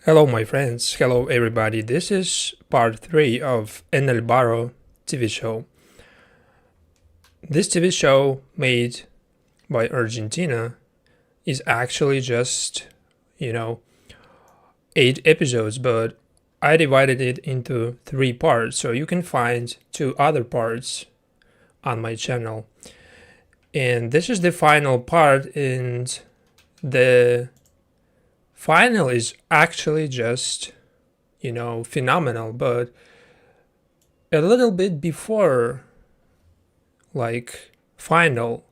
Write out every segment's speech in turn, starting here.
Hello, my friends. Hello, everybody. This is part 3 of En el Barro TV show. This TV show, made by Argentina, is actually just, 8 episodes, but I divided it into 3 parts, so you can find 2 other parts on my channel. And this is the final part, and the final is actually just, phenomenal, but a little bit before, final,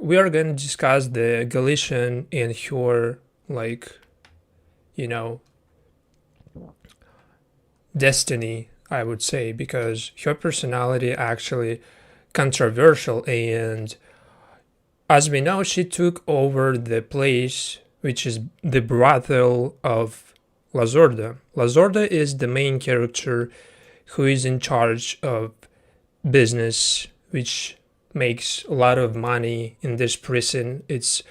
we are going to discuss the Galatian and her, destiny, I would say, because her personality actually controversial, and as we know, she took over the place which is the brothel of Lazorda. Lazorda is the main character who is in charge of business, which makes a lot of money in this prison. It's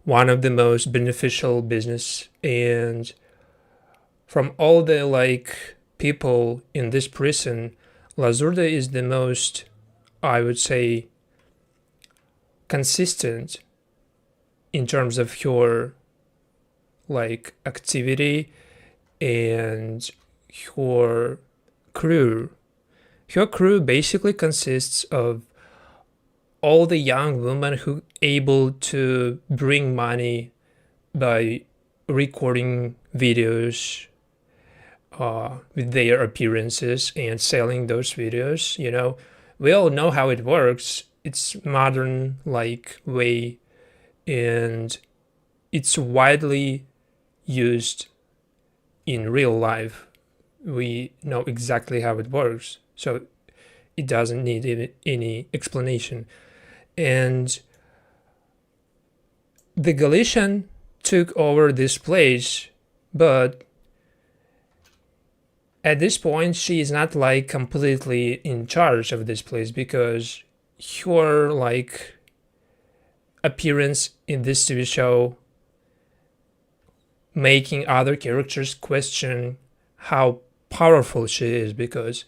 one of the most beneficial business, and from all the people in this prison, Lazurda is the most, I would say, consistent in terms of her activity and her crew. Her crew basically consists of all the young women who able to bring money by recording videos with their appearances and selling those videos. We all know how it works. It's modern way, and it's widely used in real life. We know exactly how it works, so it doesn't need any explanation. And the Galatian took over this place, but at this point she is not completely in charge of this place, because her appearance in this TV show making other characters question how powerful she is, because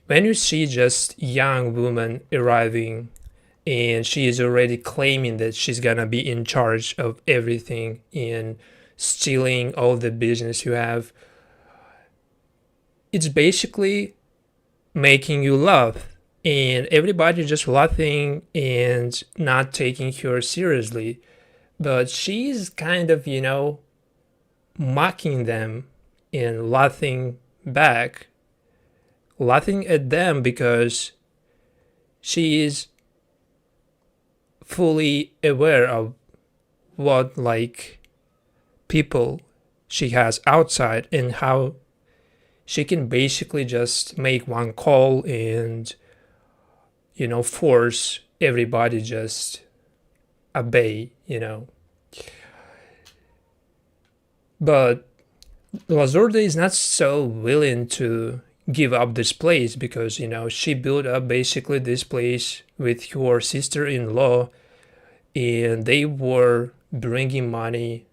when you see just young woman arriving and she is already claiming that she's gonna be in charge of everything and stealing all the business you have, it's basically making you laugh, and everybody just laughing and not taking her seriously. But she's kind of, mocking them and laughing back, laughing at them, because she is fully aware of what people she has outside, and how she can basically just make one call and force everybody just obey. But Lazurde is not so willing to give up this place, because she built up basically this place with her sister-in-law, and they were bringing money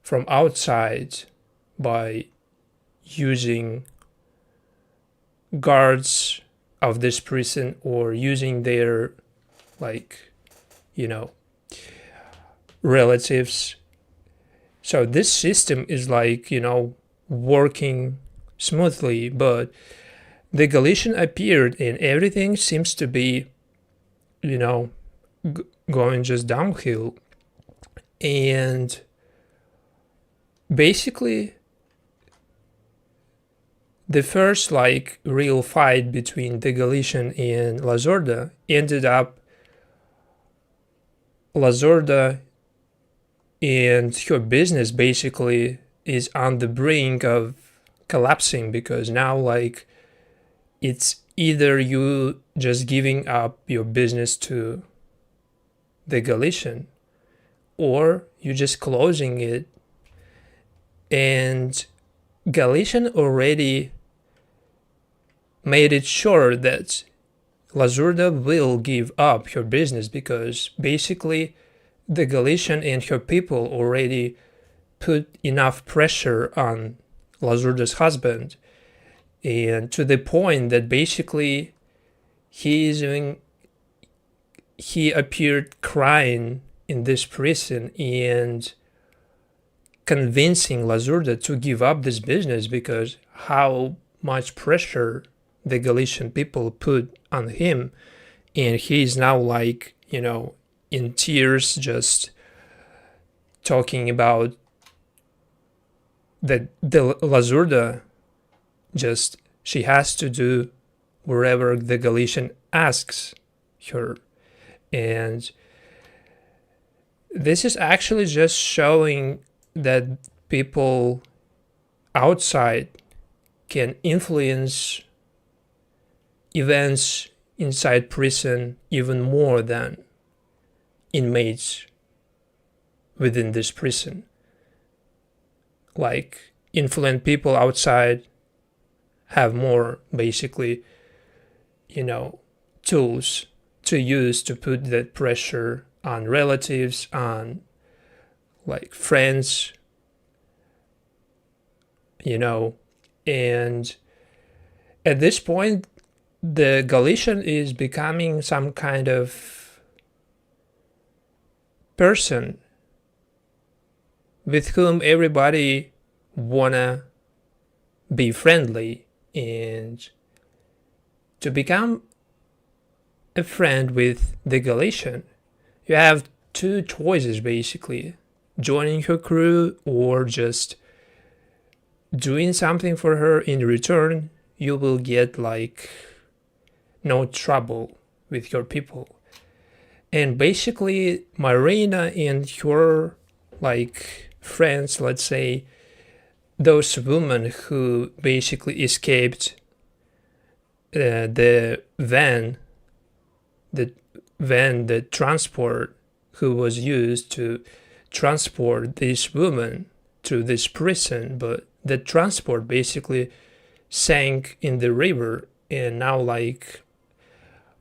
from outside by using guards of this prison, or using their relatives. So this system is working smoothly, but the Galatian appeared and everything seems to be going just downhill. And basically the first real fight between the Galatian and Lazorda ended up Lazorda and her business basically is on the brink of collapsing, because now it's either you just giving up your business to the Galatian, or you just closing it. And Galatian already made it sure that Lazurda will give up her business, because basically the Galatian and her people already put enough pressure on Lazurda's husband, and to the point that basically he appeared crying in this prison and convincing Lazurda to give up this business because how much pressure the Galatian people put on him, and he's now like, in tears, just talking about that the Lazurda just, she has to do wherever the Galatian asks her. And this is actually just showing that people outside can influence events inside prison even more than inmates within this prison. Like, influent people outside have more, basically, tools to use to put that pressure on relatives, on like friends, and at this point the Galatian is becoming some kind of person with whom everybody wanna be friendly. And to become a friend with the Galatian, you have two choices basically: joining her crew or just doing something for her in return. You will get like no trouble with your people. And basically Marina and her like friends, let's say those women who basically escaped the transport who was used to transport this woman to this prison, but the transport basically sank in the river, and now like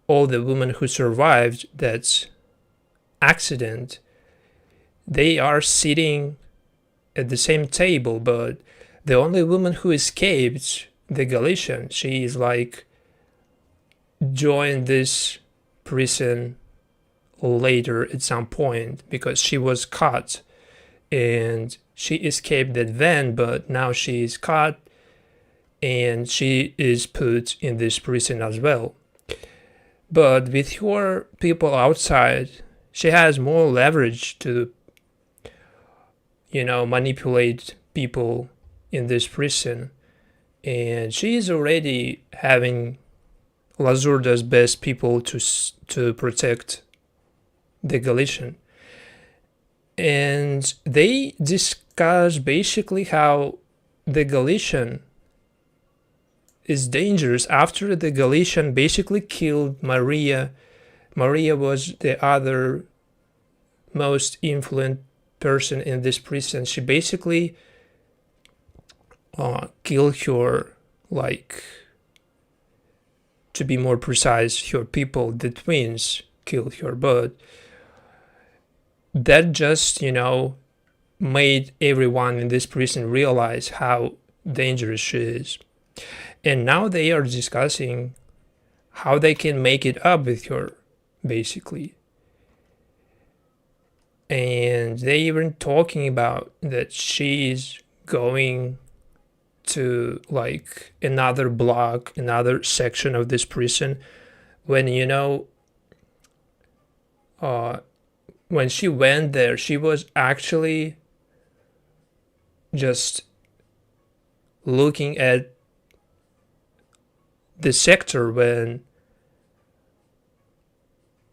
all the women who survived that accident, they are sitting at the same table, but the only woman who escaped, the Galatian, she is like joined this prison later at some point because she was caught and she escaped that van, but now she is caught and she is put in this prison as well. But with her people outside, she has more leverage to manipulate people in this prison, and she is already having Lazurda's best people to protect the Galatian. And they discuss basically how the Galatian is dangerous after the Galatian basically killed Maria. Maria was the other most influential person in this prison. She basically killed her, like, to be more precise, her people, the twins, killed her. But that just, made everyone in this prison realize how dangerous she is. And now they are discussing how they can make it up with her, basically. And they even talking about that she's going to like another block, another section of this prison, when when she went there, she was actually just looking at the sector when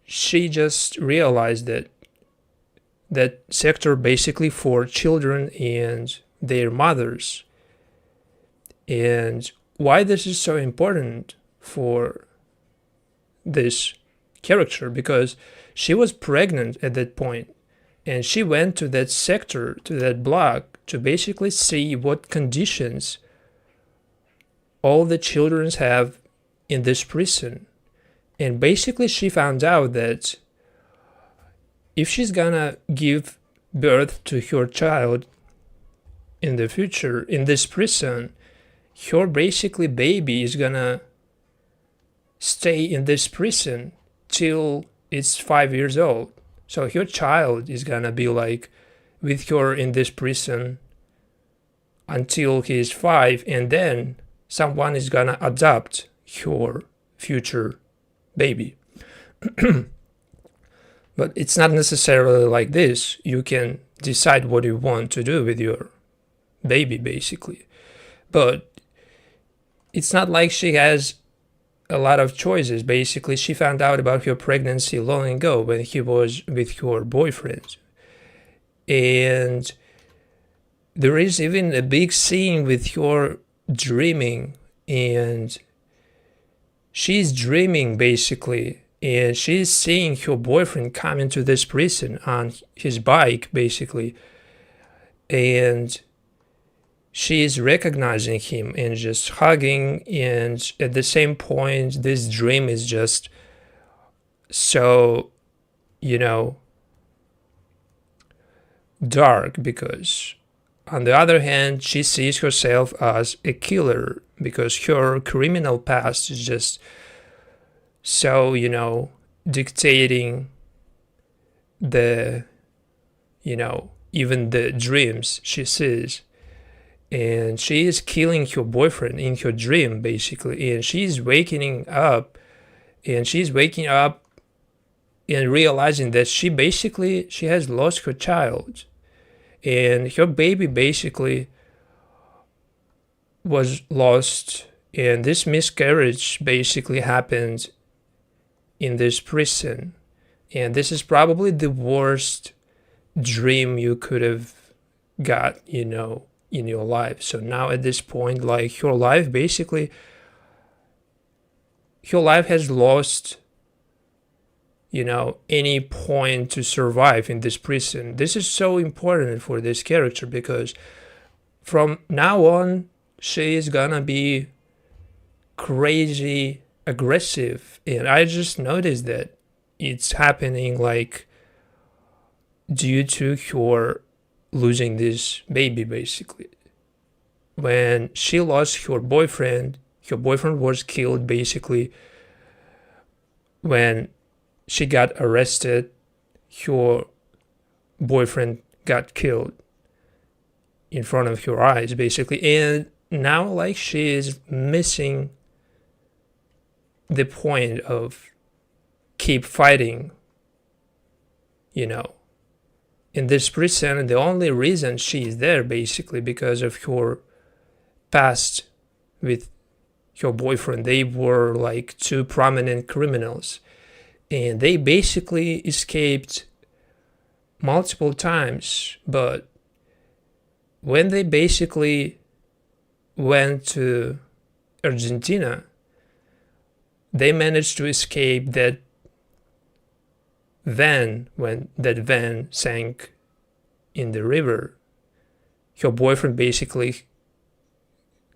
she just realized that that sector basically for children and their mothers. And why this is so important for this character, because she was pregnant at that point and she went to that sector, to that block, to basically see what conditions all the children have in this prison. And basically she found out that if she's gonna give birth to her child, in the future, in this prison, her basically baby is gonna stay in this prison till it's 5 years old. So her child is gonna be like with her in this prison until he is 5, and then someone is gonna adopt her future baby. But it's not necessarily like this. You can decide what you want to do with your baby, basically. But it's not like she has a lot of choices. Basically, she found out about her pregnancy long ago when he was with her boyfriend. And there is even a big scene with her dreaming, and she's dreaming basically, and she's seeing her boyfriend come into this prison on his bike basically, and she is recognizing him and just hugging, and at the same point this dream is just so, dark, because on the other hand she sees herself as a killer because her criminal past is just so, dictating the, even the dreams she sees. And she is killing her boyfriend in her dream, basically. And she's waking up and realizing that she has lost her child. And her baby basically was lost. And this miscarriage basically happened in this prison. And this is probably the worst dream you could have got, in your life. So now at this point, like, her life has lost, any point to survive in this prison. This is so important for this character because from now on, she is gonna be crazy aggressive. And I just noticed that it's happening like due to her losing this baby, basically. When she lost her boyfriend was killed basically. When she got arrested, her boyfriend got killed in front of her eyes, basically. And now, like, she is missing the point of keep fighting, in this prison. The only reason she is there basically because of her past with her boyfriend. They were like two prominent criminals, and they basically escaped multiple times. But when they basically went to Argentina, they managed to escape that van. When that van sank in the river, her boyfriend basically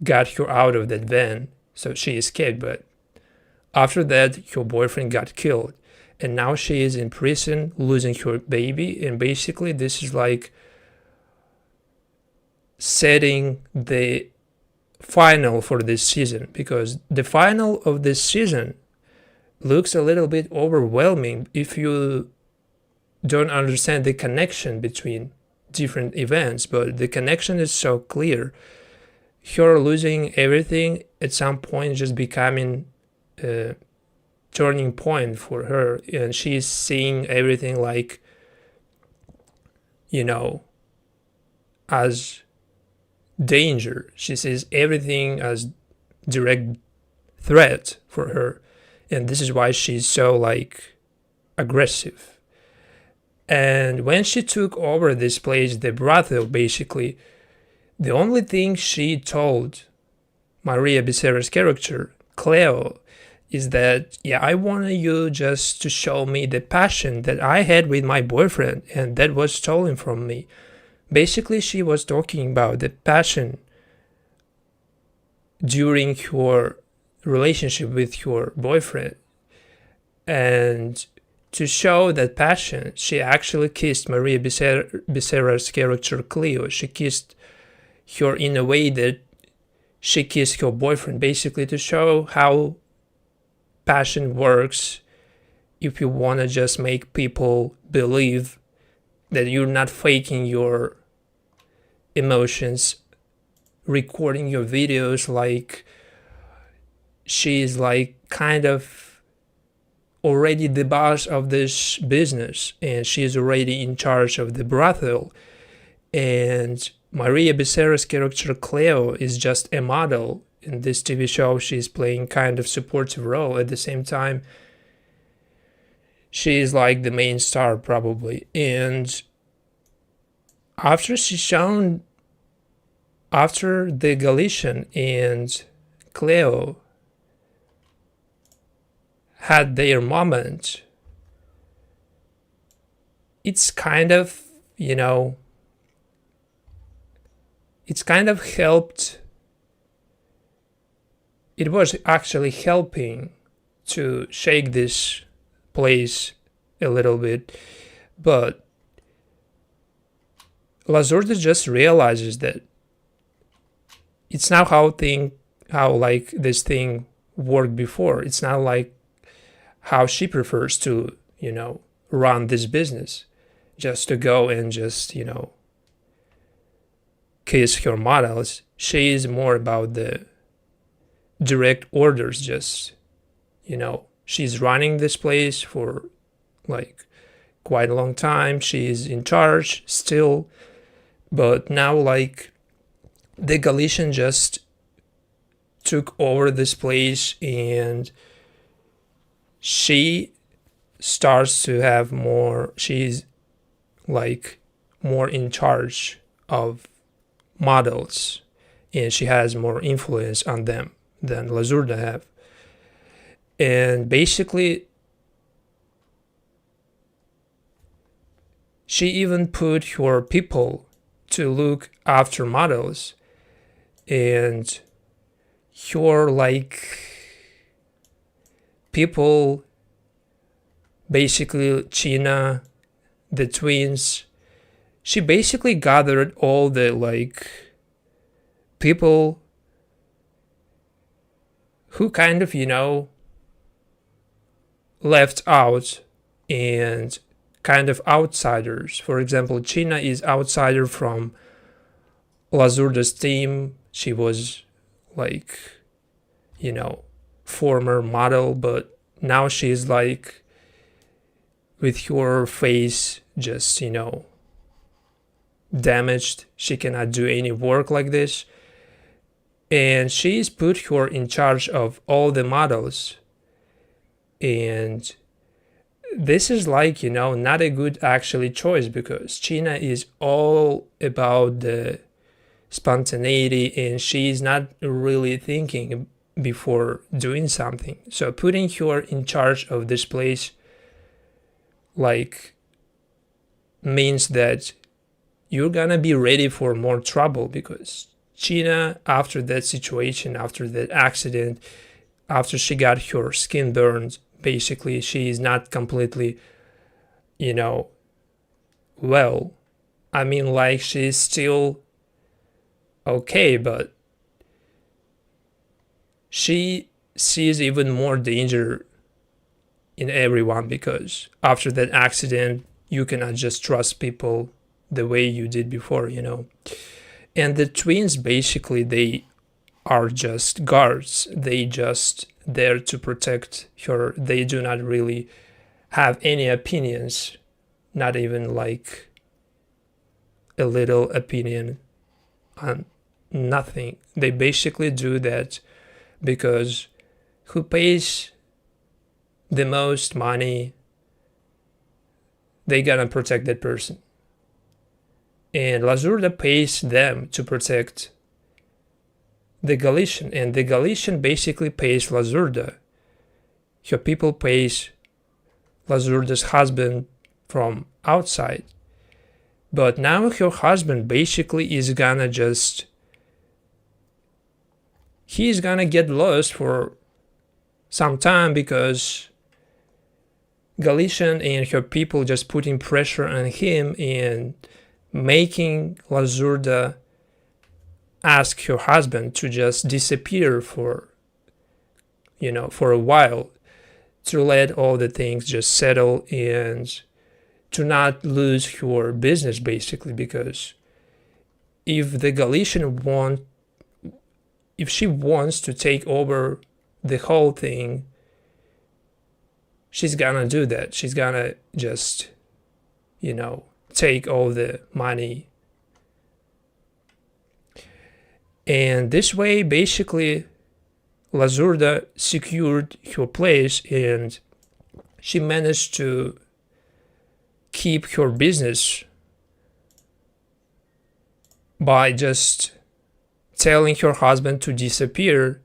got her out of that van, so she escaped. But after that, her boyfriend got killed, and now she is in prison losing her baby. And basically this is like setting the final for this season, because the final of this season looks a little bit overwhelming if you don't understand the connection between different events. But the connection is so clear. Her losing everything at some point just becoming a turning point for her, and she's seeing everything like, as danger. She sees everything as direct threat for her, and this is why she's so like aggressive. And when she took over this place, the brothel, basically, the only thing she told Maria Becerra's character, Cleo, is that, I wanted you just to show me the passion that I had with my boyfriend, and that was stolen from me. Basically, she was talking about the passion during her relationship with her boyfriend. And to show that passion, she actually kissed Maria Becerra's character, Cleo. She kissed her in a way that she kissed her boyfriend, basically to show how passion works. If you want to just make people believe that you're not faking your emotions, recording your videos like she's like kind of already the boss of this business and she's already in charge of the brothel. And Maria Becerra's character Cleo is just a model. In this TV show, she's playing kind of supportive role. At the same time, she is like the main star probably. And after the Galatian and Cleo had their moment, it's kind of, it's kind of helped. It was actually helping to shake this place a little bit, but Lazurda just realizes that it's not how like this thing worked before. It's not like how she prefers to, run this business, just to go and just, kiss her models. She is more about the direct orders, just, she's running this place for like quite a long time. She is in charge still, but now like the Galatian just took over this place and she starts to have more, she's like more in charge of models and she has more influence on them than Lazurda have. And basically she even put her people to look after models, and her like people, basically China, the twins, she basically gathered all the like people who kind of, left out and kind of outsiders. For example, China is outsider from Lazurda's team. She was like, former model, but now she's like with her face just, damaged. She cannot do any work like this. And she's put her in charge of all the models. And this is like, not a good actually choice, because China is all about the spontaneity and she's not really thinking before doing something. So putting her in charge of this place like means that you're gonna be ready for more trouble, because China, after that situation, after that accident, after she got her skin burned, basically she is not completely, well. I mean, like, she's still okay, but she sees even more danger in everyone, because after that accident you cannot just trust people the way you did before. And the twins, basically, they are just guards. They just there to protect her. They do not really have any opinions, not even like a little opinion on nothing. They basically do that because who pays the most money, they gonna protect that person. And Lazurda pays them to protect the Galatian, and the Galatian basically pays Lazurda. Her people pays Lazurda's husband from outside. But now her husband basically is gonna just, he's gonna get lost for some time, because Galatian and her people just putting pressure on him and making Lazurda ask her husband to just disappear for a while, to let all the things just settle and to not lose her business, basically, because if the Galatian if she wants to take over the whole thing, she's gonna do that. She's gonna just, take all the money. And this way, basically, Lazurda secured her place and she managed to keep her business by just telling her husband to disappear.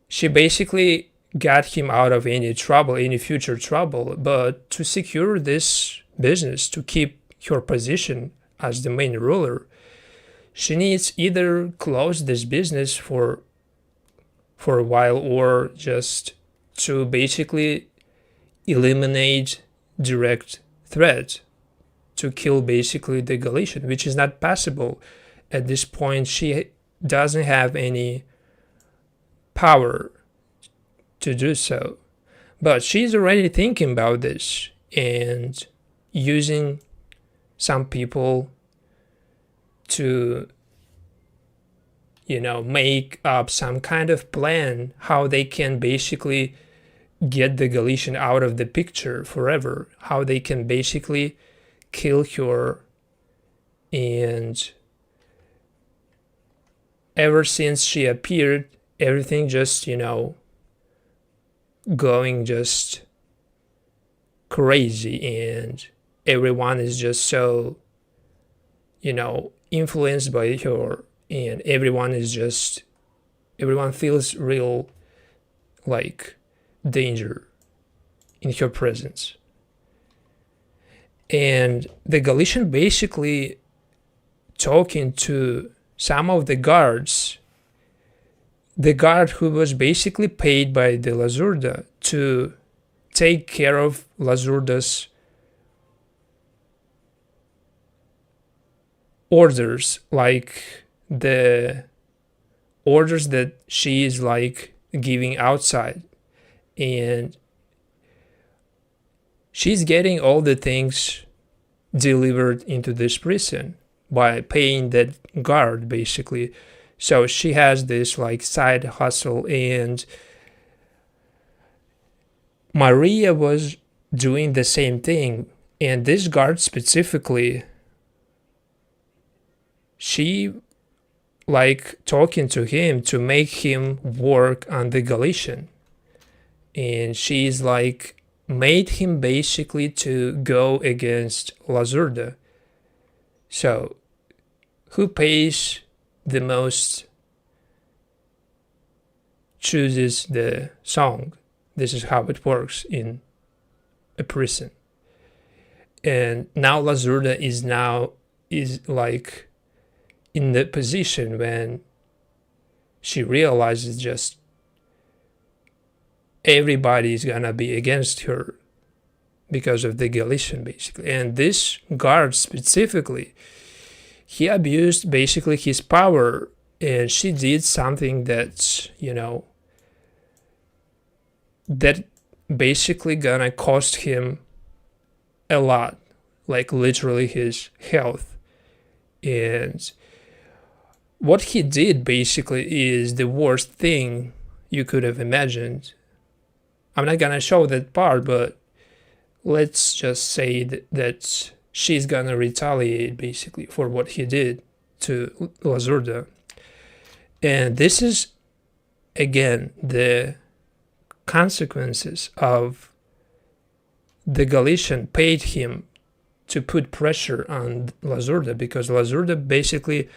She basically got him out of any trouble, any future trouble, but to secure this business, to keep her position as the main ruler, she needs either close this business for a while or just to basically eliminate direct threat, to kill basically the Galatian, which is not possible at this point. She doesn't have any power to do so, but she's already thinking about this and using some people to make up some kind of plan how they can basically get the Galatian out of the picture forever, how they can basically kill her. And ever since she appeared, everything just going just crazy, and everyone is just so influenced by her, and everyone feels real like danger in her presence. And the Galatian basically talking to some of the guards, the guard who was basically paid by the Lazurda to take care of Lazurda's orders, like the orders that she is like giving outside. And she's getting all the things delivered into this prison by paying that guard, basically. So she has this like side hustle, and Maria was doing the same thing. And this guard specifically, she like talking to him to make him work on the Galatian. And she's like made him basically to go against Lazurda. So who pays the most chooses the song. This is how it works in a prison. And now Lazurda is like in the position when she realizes just everybody is gonna be against her because of the Galatian, basically. And this guard specifically, he abused basically his power, and she did something that's that basically gonna cost him a lot, like literally his health. And what he did basically is the worst thing you could have imagined. I'm not gonna show that part, but let's just say that she's gonna retaliate basically for what he did to Lazurda. And this is again the consequences of the Galatian paid him to put pressure on Lazurda, because Lazurda basically,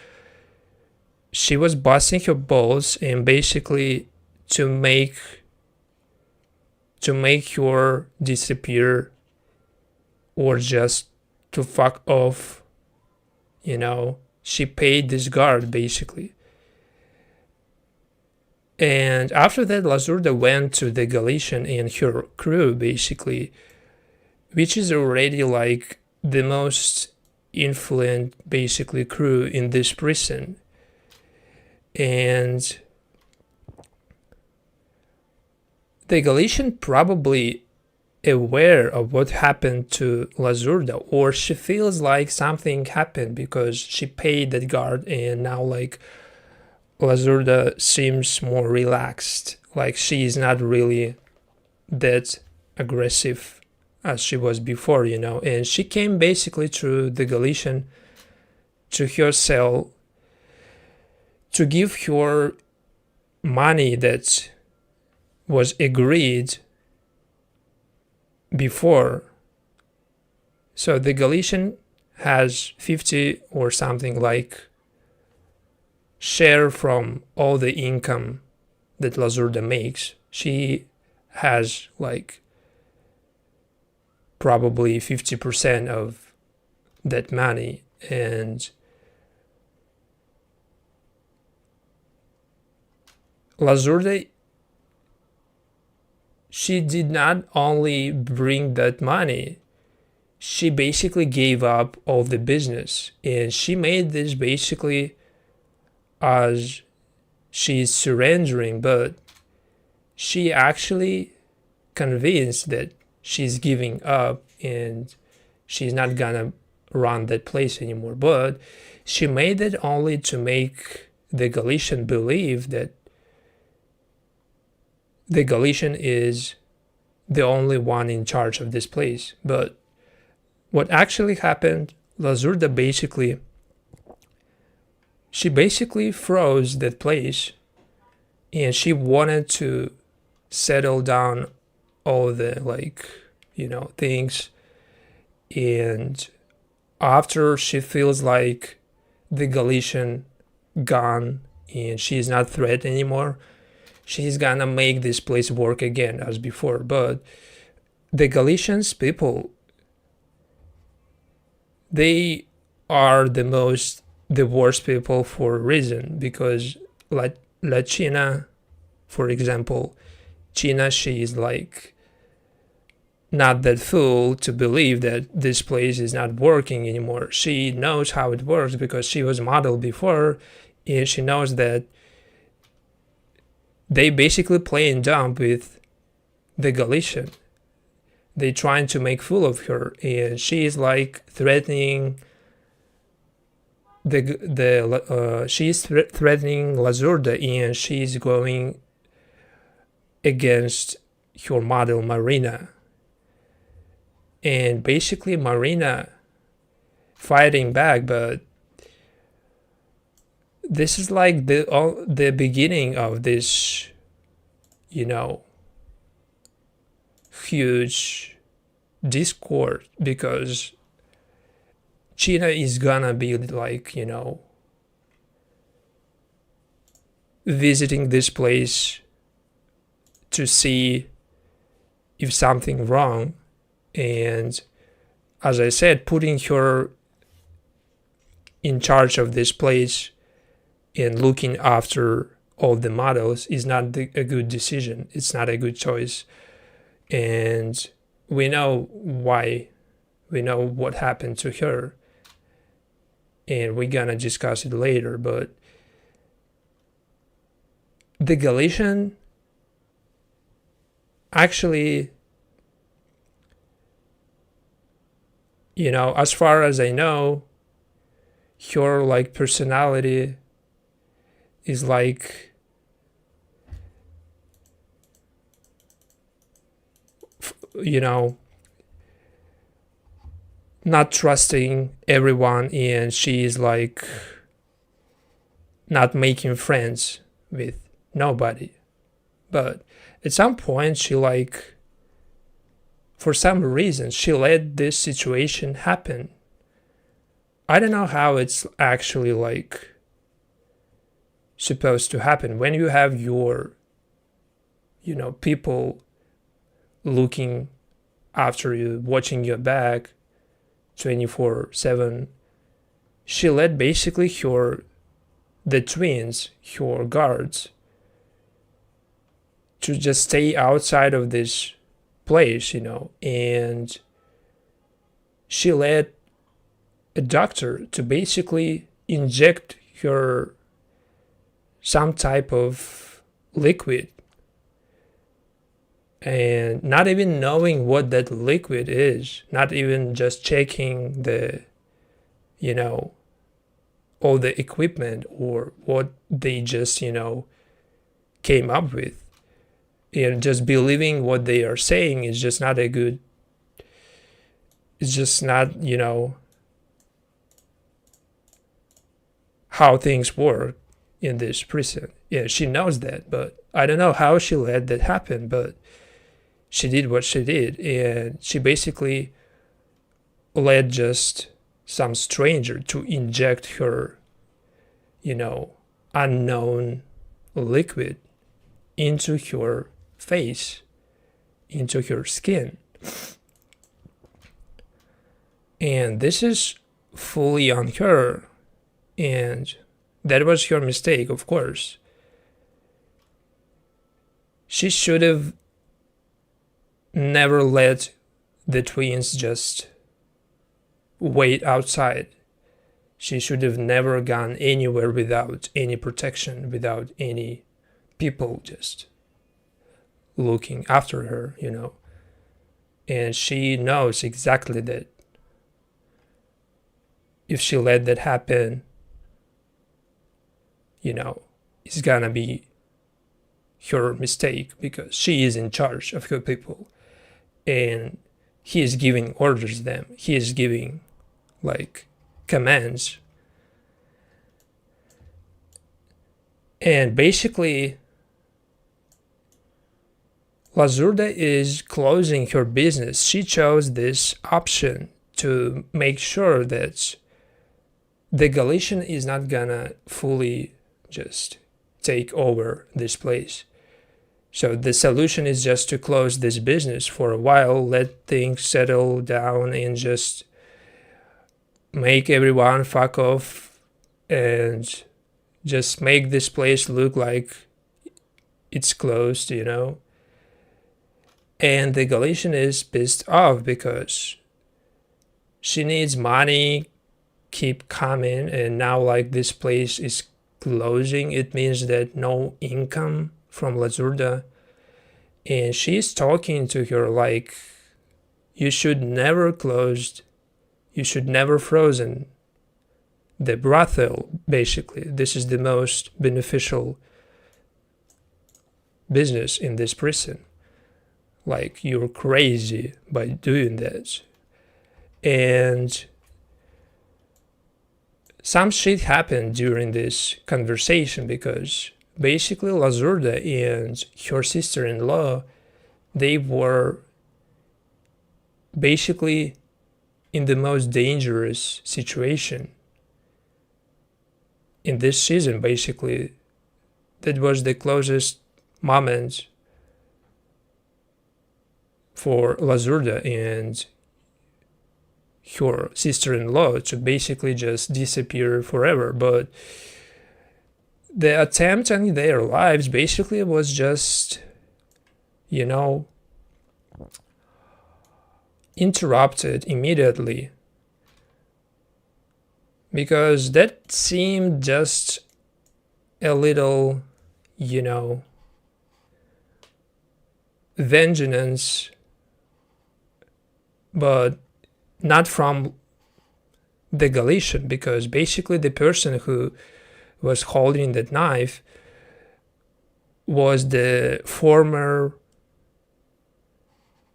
she was busting her balls and basically to make her disappear or just to fuck off. She paid this guard basically. And after that, Lazurda went to the Galatian and her crew basically, which is already like the most influent basically crew in this prison. And the Galatian probably aware of what happened to Lazurda, or she feels like something happened because she paid that guard, and now like Lazurda seems more relaxed, like she is not really that aggressive as she was before, and she came basically to the Galatian, to her cell, to give her money that was agreed before. So the Galatian has 50 or something like share from all the income that Lazurda makes. She has like probably 50% of that money, and Lazurda, she did not only bring that money, she basically gave up all the business, and she made this basically as she's surrendering, but she actually convinced that she's giving up and she's not gonna run that place anymore. But she made it only to make the Galatian believe that the Galatian is the only one in charge of this place. But what actually happened, Lazurda basically froze that place, and she wanted to settle down all the things. And after she feels like the Galatian gone and she's not threat anymore, she's gonna make this place work again as before. But the Galatians people, they are the worst people for a reason, because like La China, for example, China, she is like not that fool to believe that this place is not working anymore. She knows how it works because she was model before, and she knows that they basically playing dumb with the Galatian. They trying to make fool of her, and she is like threatening she's threatening Lazurda, and she's going against her model Marina. And basically Marina fighting back, but this is like the beginning of this, huge discord, because China is gonna be like, visiting this place to see if something wrong. And as I said, putting her in charge of this place and looking after all the models is not a good decision. It's not a good choice. And we know why. We know what happened to her. And we're gonna discuss it later. But the Galatian actually, as far as I know, her like personality is like not trusting everyone, and she is like not making friends with nobody. But at some point she for some reason she let this situation happen. I don't know how it's actually supposed to happen when you have your people looking after you, watching your back 24/7. She let basically the twins, her guards, to just stay outside of this place, and she let a doctor to basically inject her some type of liquid, and not even knowing what that liquid is, not even just checking the, all the equipment or what they just, came up with. And just believing what they are saying is just not a good, it's just not, how things work in this prison. Yeah, she knows that, but I don't know how she let that happen, but she did what she did, and she basically let just some stranger to inject her, unknown liquid into her face, into her skin. And this is fully on her, and that was her mistake, of course. She should have never let the twins just wait outside. She should have never gone anywhere without any protection, without any people just looking after her, And she knows exactly that if she let that happen, it's gonna be her mistake, because she is in charge of her people, and he is giving orders to them. He is giving commands. And basically, Lazurda is closing her business. She chose this option to make sure that the Galatian is not gonna fully just take over this place. So the solution is just to close this business for a while, let things settle down, and just make everyone fuck off, and just make this place look like it's closed, And the Galatian is pissed off because she needs money keep coming, and now this place is closing. It means that no income from Lazurda, and she's talking to her like, you should never closed, you should never frozen the brothel. Basically, this is the most beneficial business in this prison. You're crazy by doing that. And some shit happened during this conversation, because basically Lazurda and her sister-in-law, they were basically in the most dangerous situation in this season. Basically, that was the closest moment for Lazurda and her sister-in-law to basically just disappear forever. But the attempt on their lives basically was just, interrupted immediately, because that seemed just a little, vengeance, but not from the Galatian, because basically the person who was holding that knife was the former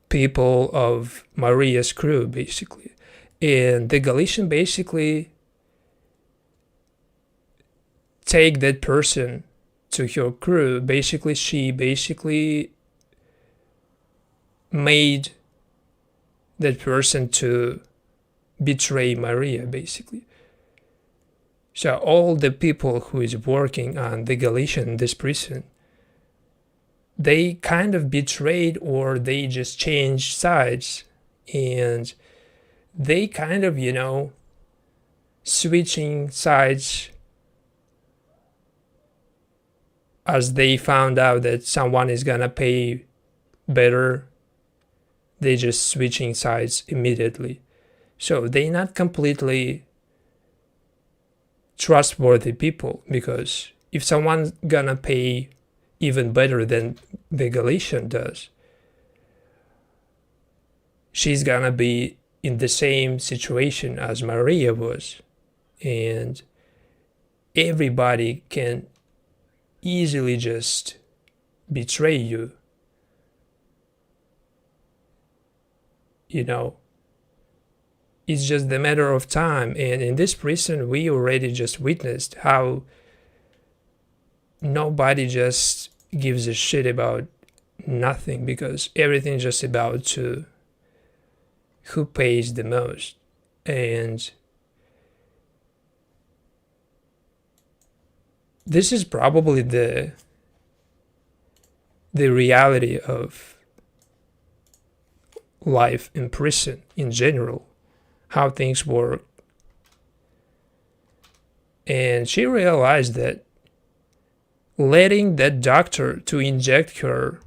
people of Maria's crew, basically. And the Galatian basically take that person to her crew. Basically, she made that person to betray Maria, basically. So all the people who is working on the Galatian, this prison, they kind of betrayed, or they just changed sides, and they kind of, switching sides as they found out that someone is gonna pay better. They just switching sides immediately. So they not completely trustworthy people, because if someone's gonna pay even better than the Galatian does, she's gonna be in the same situation as Maria was, and everybody can easily just betray you. You know, it's just a matter of time. And in this prison, we already just witnessed how nobody just gives a shit about nothing, because everything's just about to who pays the most. And this is probably the reality of life in prison in general, how things work. And she realized that letting that doctor to inject her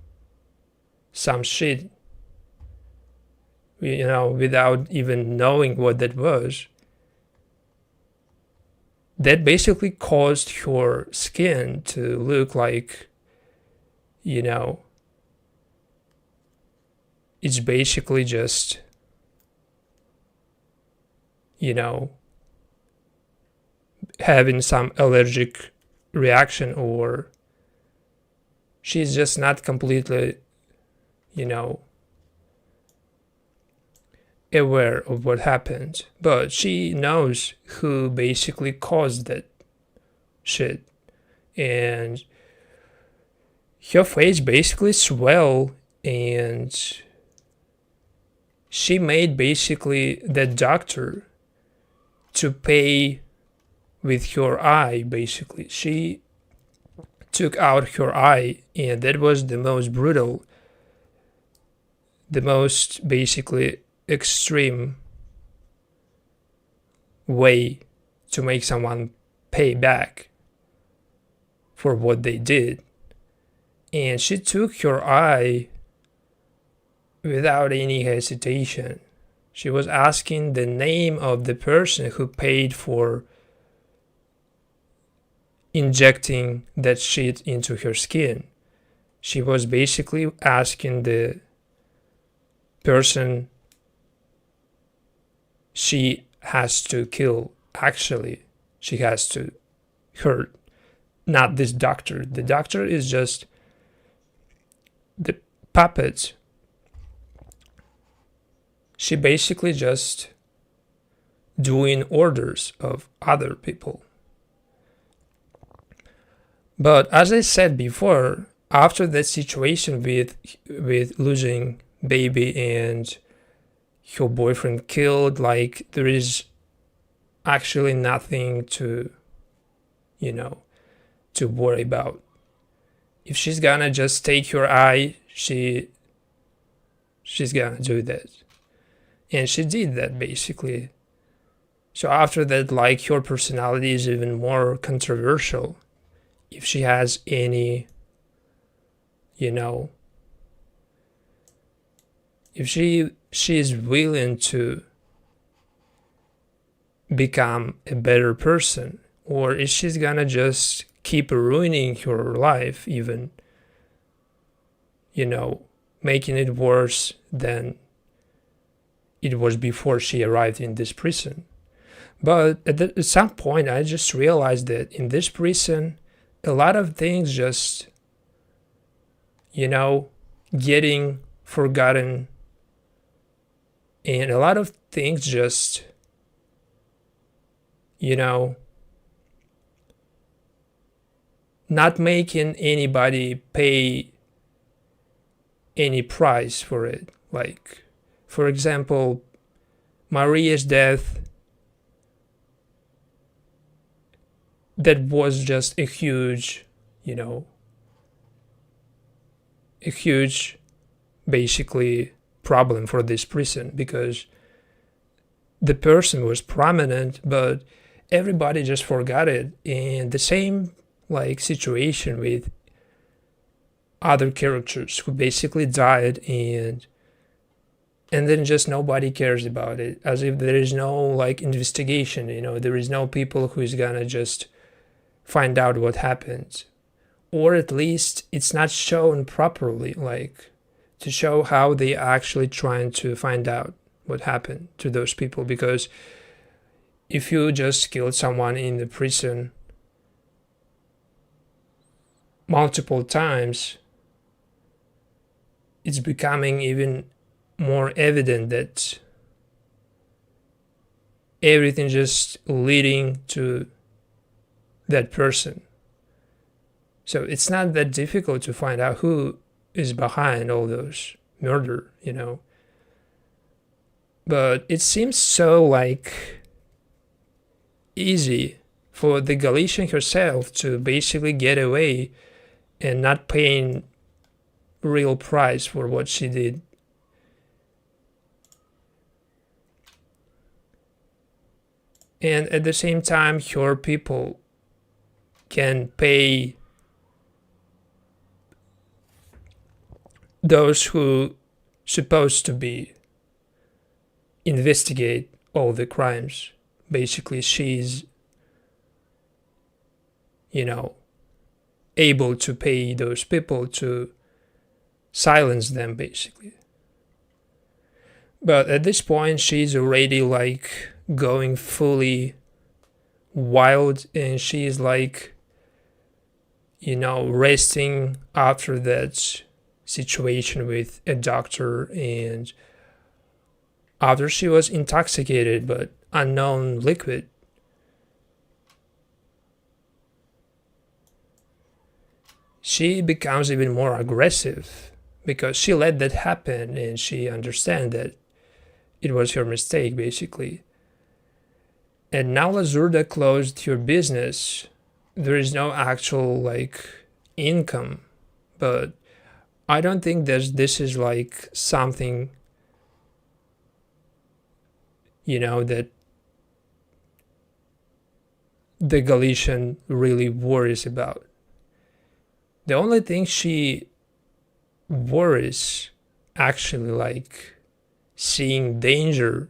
some shit, without even knowing what that was, that basically caused her skin to look like, it's basically just, having some allergic reaction, or she's just not completely, aware of what happened. But she knows who basically caused that shit. And her face basically swelled, and she made basically the doctor to pay with her eye. Basically, she took out her eye, and that was the most brutal, the most basically extreme way to make someone pay back for what they did. And she took her eye without any hesitation. She was asking the name of the person who paid for injecting that shit into her skin. She was basically asking the person she has to kill. Actually, she has to hurt, not this doctor. The doctor is just the puppet. She basically just doing orders of other people. But as I said before, after that situation with losing baby and her boyfriend killed, like, there is actually nothing to worry about. If she's gonna just take her eye, she's gonna do that. And she did that basically. So after that, like, her personality is even more controversial. If she has any, if she is willing to become a better person, or if she's gonna just keep ruining her life, even, making it worse than it was before she arrived in this prison. But at some point, I just realized that in this prison, a lot of things just, getting forgotten, and a lot of things just, not making anybody pay any price for it. Like, for example, Maria's death, that was just a huge, basically problem for this prison, because the person was prominent, but everybody just forgot it. And the same situation with other characters who basically died, and and then just nobody cares about it, as if there is no like investigation, there is no people who's gonna just find out what happened, or at least it's not shown properly, like to show how they actually trying to find out what happened to those people. Because if you just killed someone in the prison multiple times, it's becoming even more evident that everything just leading to that person. So it's not that difficult to find out who is behind all those murder, But it seems so like easy for the Galatian herself to basically get away and not paying real price for what she did. And at the same time, her people can pay those who supposed to be investigate all the crimes. Basically, she's, able to pay those people to silence them, basically. But at this point, she's already like going fully wild, and she's like, resting after that situation with a doctor, and after she was intoxicated but unknown liquid. She becomes even more aggressive because she let that happen and she understands that it was her mistake, basically. And now Lazurda closed her business. There is no actual like income, but I don't think that this is like something, that the Galatian really worries about. The only thing she worries actually like seeing danger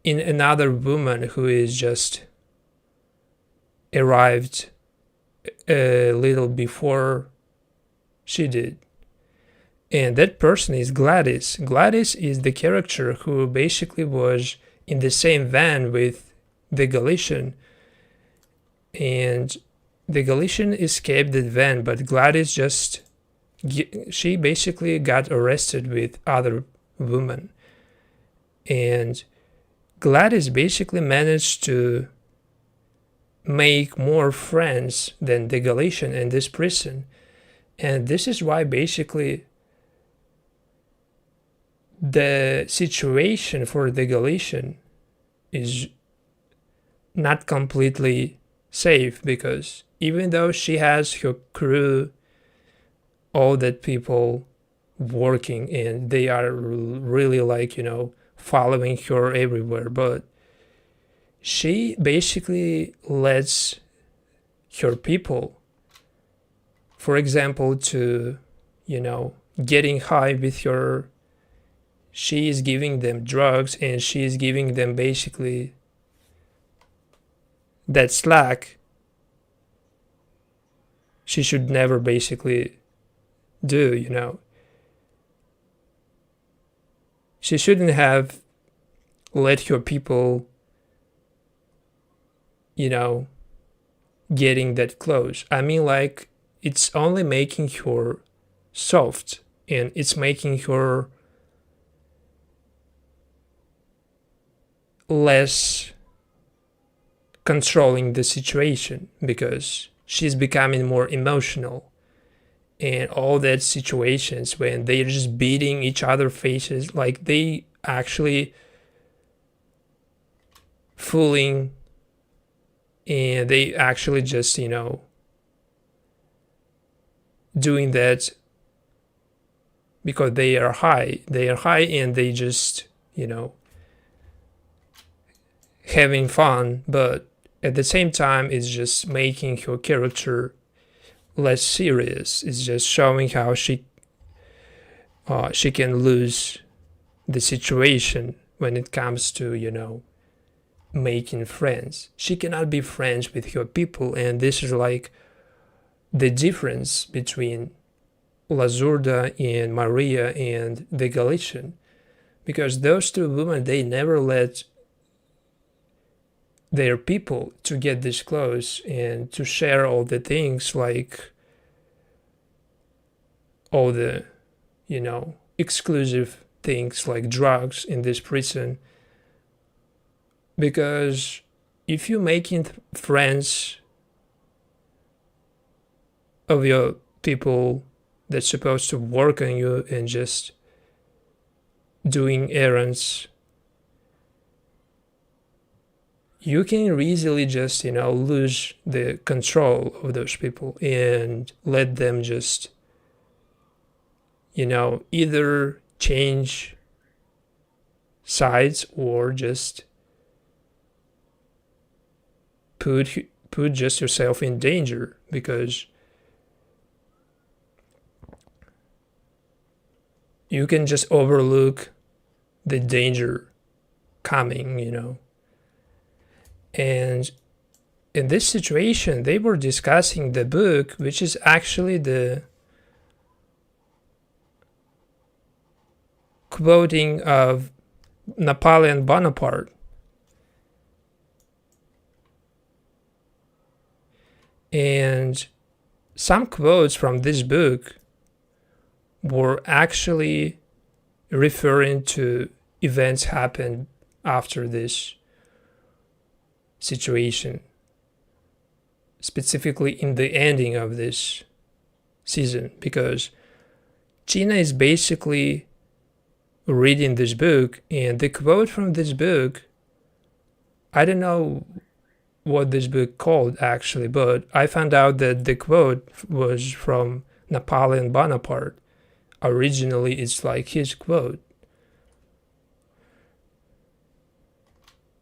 in another woman who is just arrived a little before she did. And that person is Gladys. Gladys is the character who basically was in the same van with the Galatian. And the Galatian escaped the van, but Gladys she basically got arrested with other women. And Gladys basically managed to make more friends than the Galatian in this prison. And this is why basically the situation for the Galatian is not completely safe, because even though she has her crew, all that people working, and they are really like, following her everywhere, but she basically lets her people, for example, to, getting high with her. She is giving them drugs, and she is giving them basically that slack she should never basically do. She shouldn't have let her people, getting that close. I mean, like, it's only making her soft, and it's making her less controlling the situation, because she's becoming more emotional. And all that situations when they're just beating each other faces, like they actually fooling, and they actually just, doing that because they are high, and they just, having fun, but at the same time it's just making her character less serious. It's just showing how she she can lose the situation when it comes to making friends. She cannot be friends with her people, and this is like the difference between Lazurda and Maria and the Galatian, because those two women, they never let their people to get this close and to share all the things, like all the exclusive things like drugs in this prison. Because if you're making friends of your people that's supposed to work on you and just doing errands, you can easily just lose the control of those people and let them just either change sides or just put just yourself in danger, because you can just overlook the danger coming. And in this situation, they were discussing the book, which is actually the quoting of Napoleon Bonaparte. And some quotes from this book were actually referring to events happened after this situation, specifically in the ending of this season, because Gina is basically reading this book, and the quote from this book, I don't know what this book called actually, but I found out that the quote was from Napoleon Bonaparte. Originally, it's like his quote.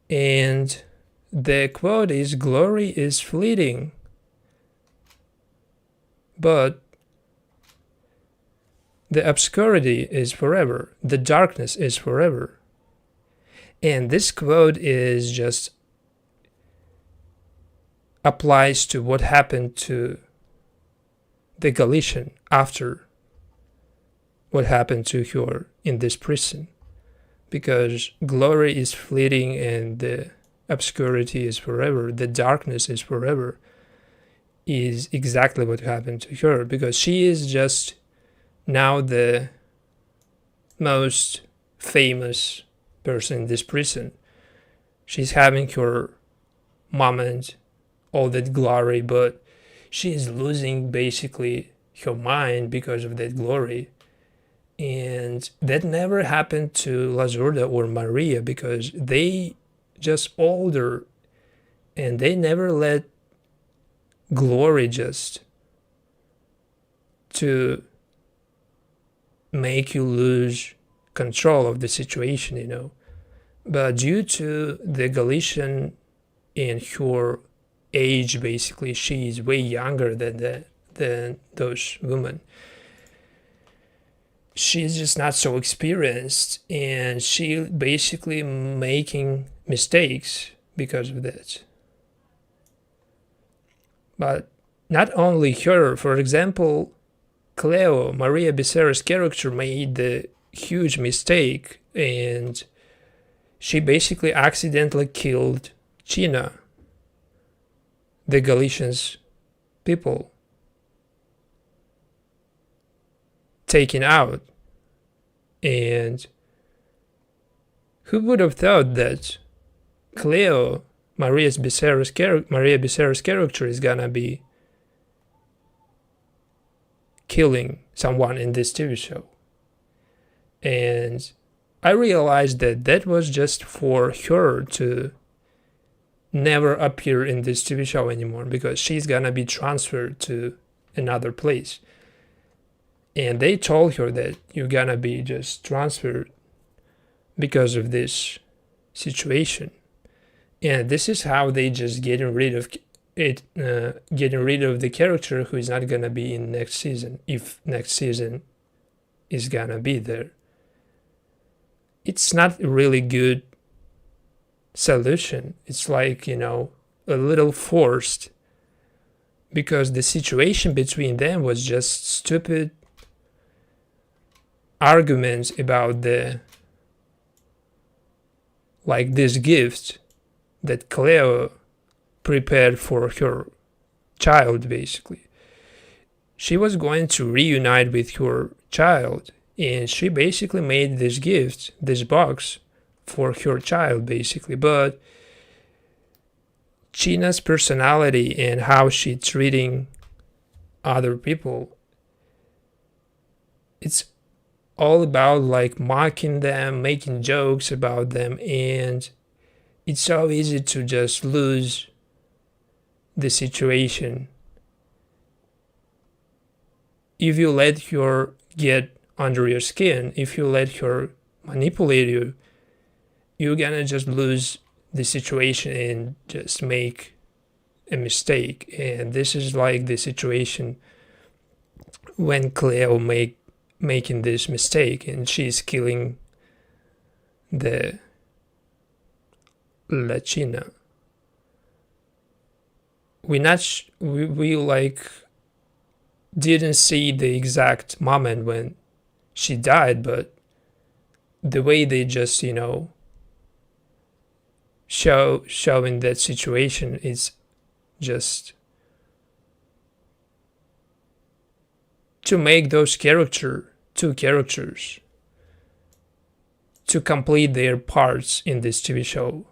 And the quote is, "Glory is fleeting, but the obscurity is forever. The darkness is forever." And this quote is just applies to what happened to the Galatian after what happened to her in this prison. Because glory is fleeting and the obscurity is forever, the darkness is forever, is exactly what happened to her, because she is just now the most famous person in this prison. She's having her moment, all that glory, but she is losing basically her mind because of that glory. And that never happened to Lazurda or Maria, because they just older and they never let glory just to make you lose control of the situation. But due to the Galatian and her age, basically, she is way younger than those women. She's just not so experienced, and she basically making mistakes because of that. But not only her, for example, Cleo, Maria Becerra's character, made the huge mistake, and she basically accidentally killed China, the Galatians people, taken out. And who would have thought that Cleo, Maria Becerra's character, is gonna be killing someone in this TV show? And I realized that was just for her to never appear in this TV show anymore, because she's gonna be transferred to another place. And they told her that you're gonna be just transferred because of this situation. And this is how they just getting rid of it, getting rid of the character who is not gonna be in next season, if next season is gonna be there. It's not a really good solution. It's like, a little forced, because the situation between them was just stupid arguments about this gift that Cleo prepared for her child. Basically, she was going to reunite with her child, and she basically made this gift, this box, for her child, basically. But Gina's personality and how she's treating other people, it's all about like mocking them, making jokes about them, and it's so easy to just lose the situation if you let her get under your skin. If you let her manipulate you, you're gonna just lose the situation and just make a mistake. And this is like the situation when Cleo making this mistake, and she's killing the La China. We didn't see the exact moment when she died, but the way they just showing that situation is just to make those two characters to complete their parts in this TV show,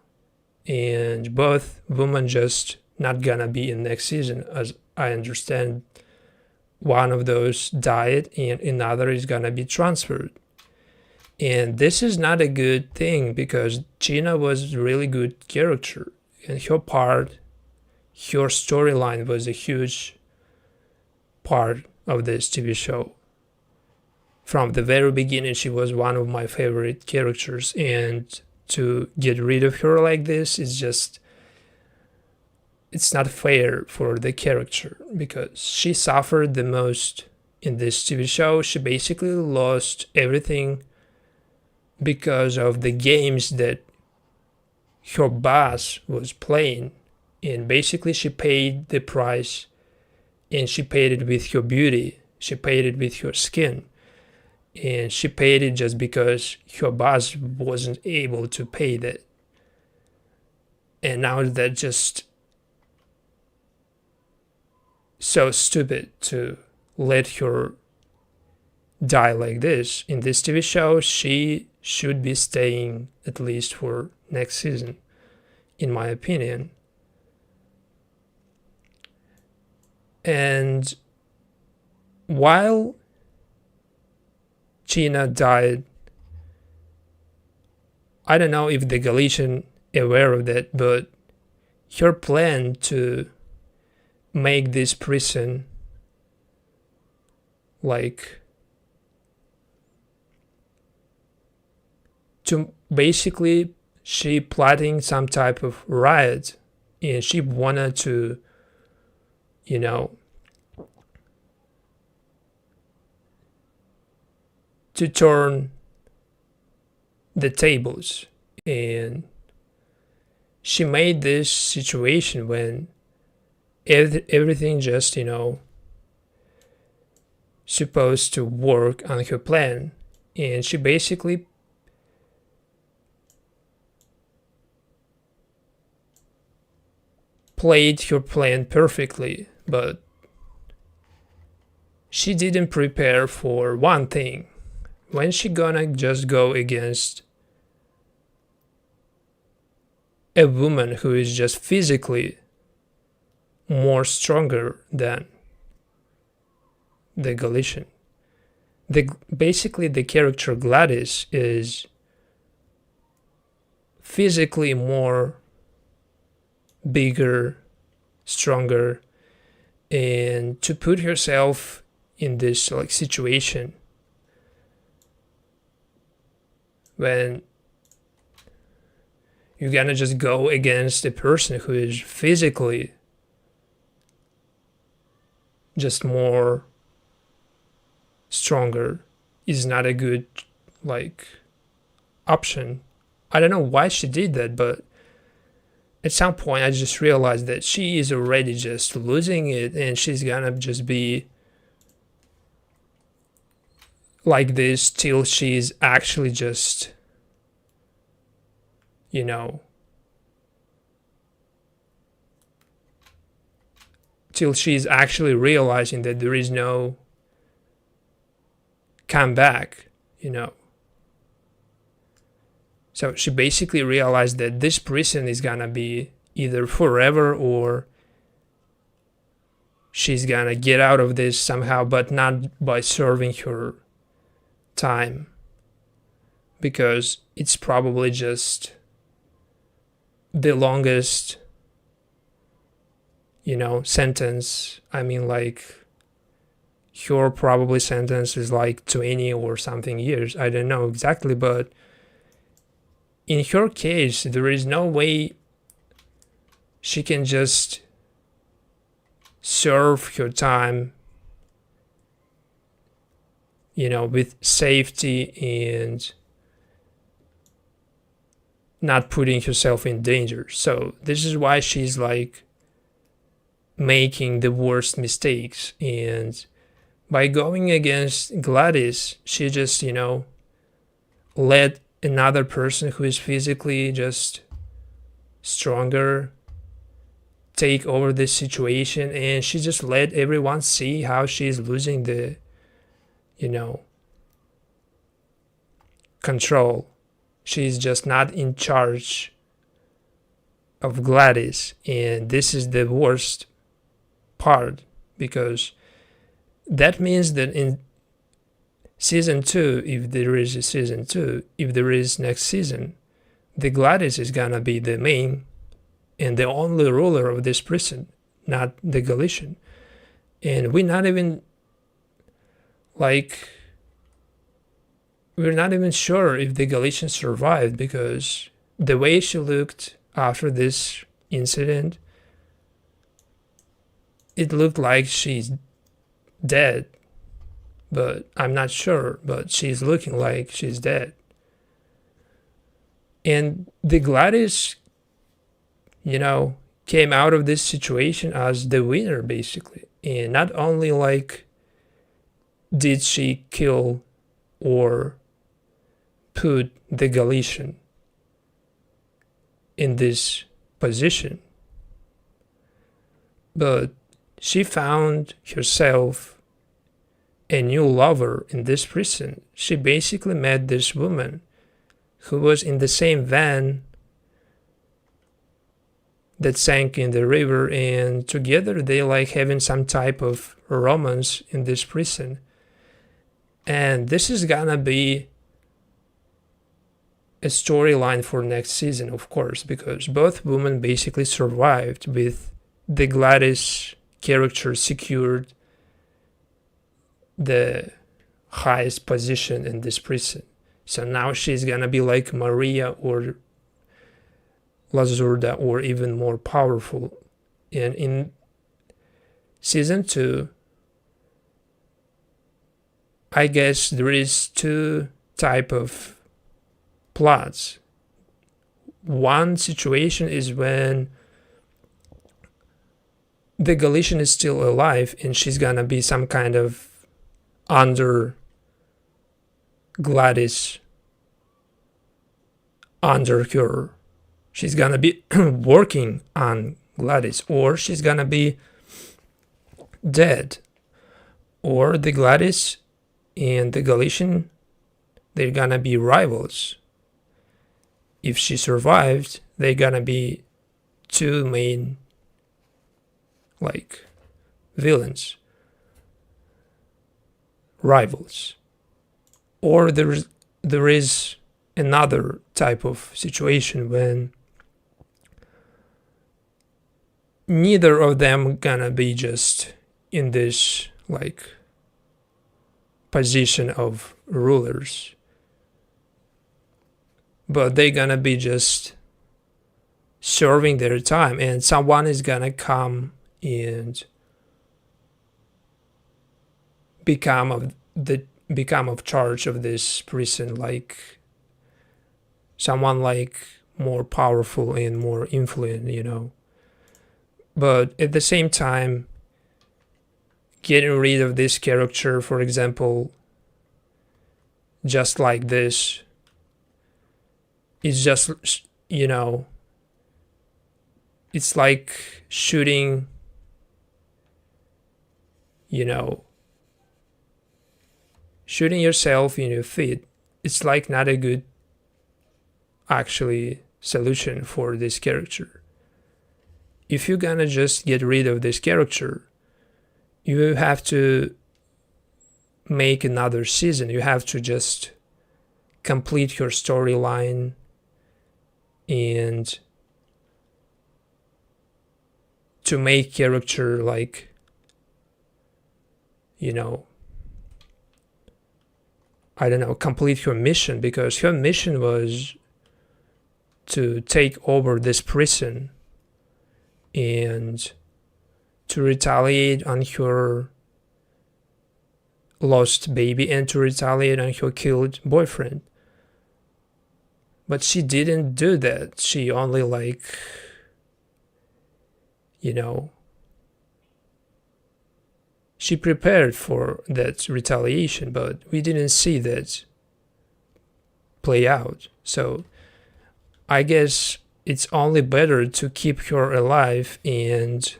and both women just not gonna be in next season, as I understand. One of those died and another is gonna be transferred. And this is not a good thing, because Gina was a really good character, and her storyline was a huge part of this TV show. From the very beginning, she was one of my favorite characters, and to get rid of her like this is just, it's not fair for the character, because she suffered the most in this TV show. She basically lost everything because of the games that her boss was playing, and basically she paid the price, and she paid it with her beauty, she paid it with her skin, and she paid it just because her boss wasn't able to pay that. And now that just so stupid to let her die like this. In this TV show, she should be staying at least for next season, in my opinion. And while Gina died, I don't know if the Galatian aware of that, but her plan to make this prison to basically, she plotting some type of riot, and she wanted to to turn the tables, and she made this situation when everything just supposed to work on her plan, and she basically played her plan perfectly. But she didn't prepare for one thing. When she gonna just go against a woman who is just physically more stronger than the Galatian. Basically the character Gladys is physically more bigger, stronger, and to put herself in this situation when you're gonna just go against a person who is physically just more stronger, is not a good like option. I don't know why she did that, but at some point I just realized that she is already just losing it, and she's gonna just be like this till she's actually just, you know, till she's actually realizing that there is no comeback, you know. So she basically realized that this prison is gonna be either forever or she's gonna get out of this somehow, but not by serving her time, because it's probably just the longest, you know, sentence. I mean, like, her probably sentence is like 20 or something years. I don't know exactly, but in her case, there is no way she can just serve her time, you know, with safety and not putting herself in danger. So this is why she's like making the worst mistakes. And by going against Gladys, she just, you know, let another person who is physically just stronger take over this situation, and she just let everyone see how she's losing the, you know, control. She's just not in charge of Gladys, and this is the worst part, because that means that in season 2, if there is a season 2, if there is next season, the Gladys is gonna be the main and the only ruler of this prison, not the Galatian. And we're not even sure if the Galatian survived, because the way she looked after this incident, it looked like she's dead, but I'm not sure, but she's looking like she's dead. And the Gladys, you know, came out of this situation as the winner, basically. And not only like did she kill or put the Galatian in this position, but she found herself a new lover in this prison. She basically met this woman who was in the same van that sank in the river, and together they like having some type of romance in this prison. And this is gonna be a storyline for next season, of course, because both women basically survived, with the Gladys character secured the highest position in this prison. So now she's gonna be like Maria or Lazurda, or even more powerful. And in season 2, I guess there is 2 type of plots. One situation is when the Galatian is still alive and she's gonna be some kind of under Gladys, under her. She's gonna be working on Gladys, or she's gonna be dead, or the Gladys and the Galatian, they're gonna be rivals. If she survived, they're gonna be 2 main like villains, rivals. Or there is another type of situation when neither of them gonna be just in this like position of rulers, but they gonna be just serving their time, and someone is gonna come and become become of charge of this prison, like someone like more powerful and more influent. But at the same time, getting rid of this character, for example, just like this, is just, it's like shooting, shooting yourself in your feet. It's like not a good actually solution for this character. If you're gonna just get rid of this character, you have to make another season. You have to just complete your storyline and to make character like, I don't know, complete her mission, because her mission was to take over this prison and to retaliate on her lost baby and to retaliate on her killed boyfriend. But she didn't do that. She only she prepared for that retaliation, but we didn't see that play out. So I guess it's only better to keep her alive and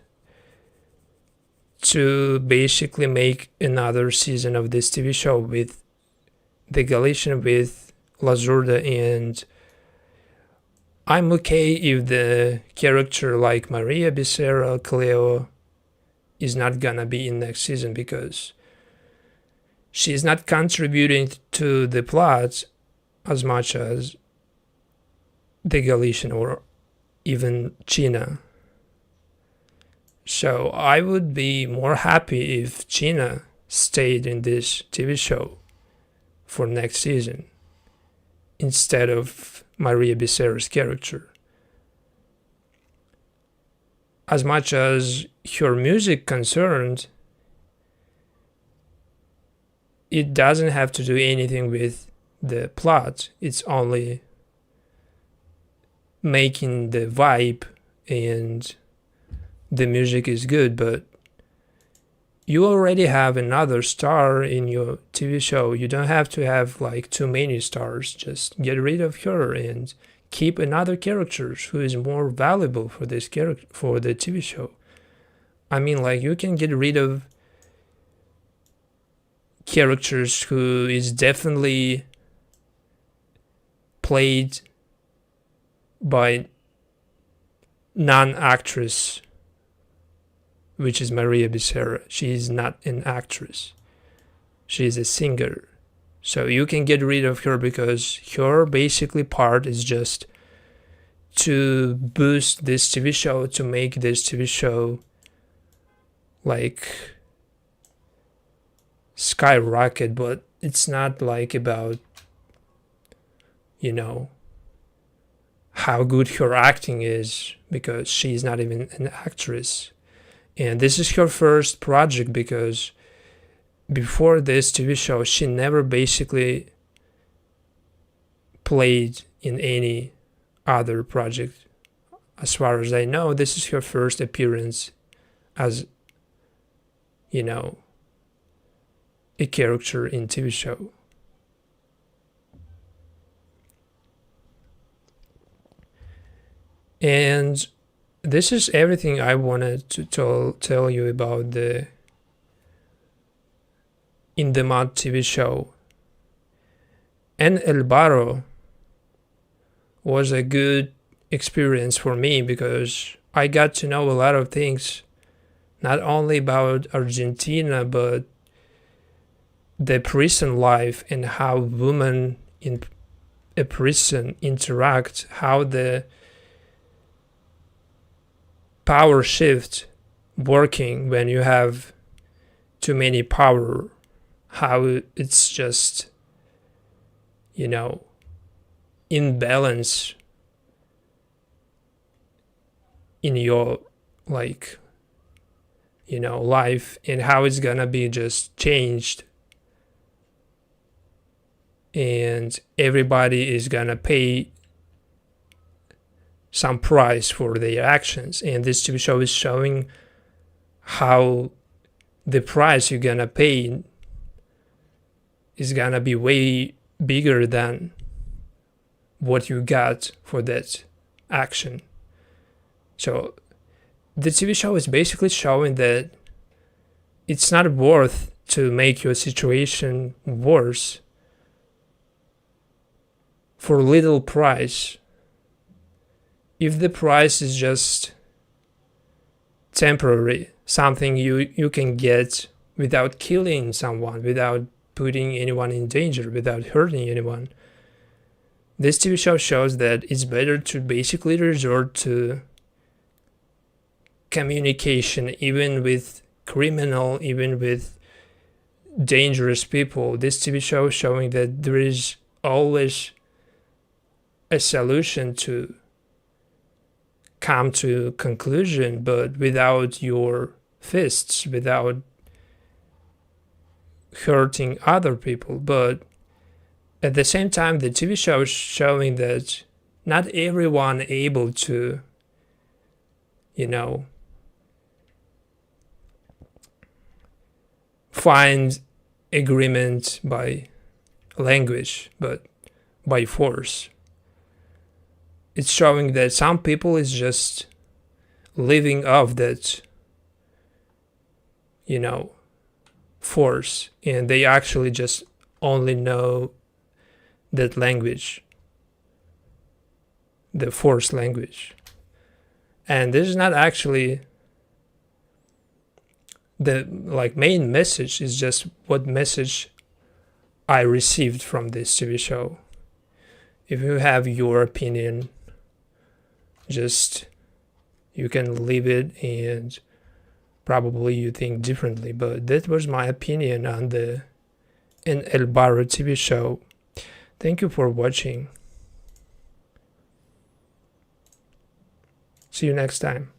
to basically make another season of this TV show with the Galatian, with Lazurda, and I'm okay if the character like Maria Becerra, Cleo, is not gonna be in next season, because she's not contributing to the plot as much as the Galatian or even China. So I would be more happy if China stayed in this TV show for next season instead of Maria Becerra's character. As much as her music concerned, it doesn't have to do anything with the plot. It's only making the vibe, and the music is good, but you already have another star in your TV show. You don't have to have like too many stars. Just get rid of her and keep another character who is more valuable for this character, for the TV show. I mean, like, you can get rid of characters who is definitely played by non-actress, which is Maria Becerra. She is not an actress. She is a singer. So you can get rid of her because her basically part is just to boost this TV show, to make this TV show like skyrocket, but it's not like about, how good her acting is, because she's not even an actress. And this is her first project, because before this TV show, she never basically played in any other project. As far as I know, this is her first appearance as, a character in TV show. And this is everything I wanted to tell you about the In the Mud TV show. And El Barro was a good experience for me, because I got to know a lot of things, not only about Argentina, but the prison life and how women in a prison interact, how the power shift working when you have too many power, how it's just, imbalance in your life, and how it's gonna be just changed and everybody is gonna pay some price for their actions. And this TV show is showing how the price you're gonna pay is gonna be way bigger than what you got for that action. So the TV show is basically showing that it's not worth to make your situation worse for little price if the price is just temporary, something you can get without killing someone, without putting anyone in danger, without hurting anyone. This TV show shows that it's better to basically resort to communication, even with criminal, even with dangerous people. This TV show is showing that there is always a solution to come to conclusion, but without your fists, without hurting other people. But at the same time, the TV show is showing that not everyone able to, find agreement by language, but by force. It's showing that some people is just living off that, force, and they actually just only know that language, the force language. And this is not actually the main message, is just what message I received from this TV show. If you have your opinion, just you can leave it, and probably you think differently, but that was my opinion on the El Barro TV show. Thank you for watching. See you next time.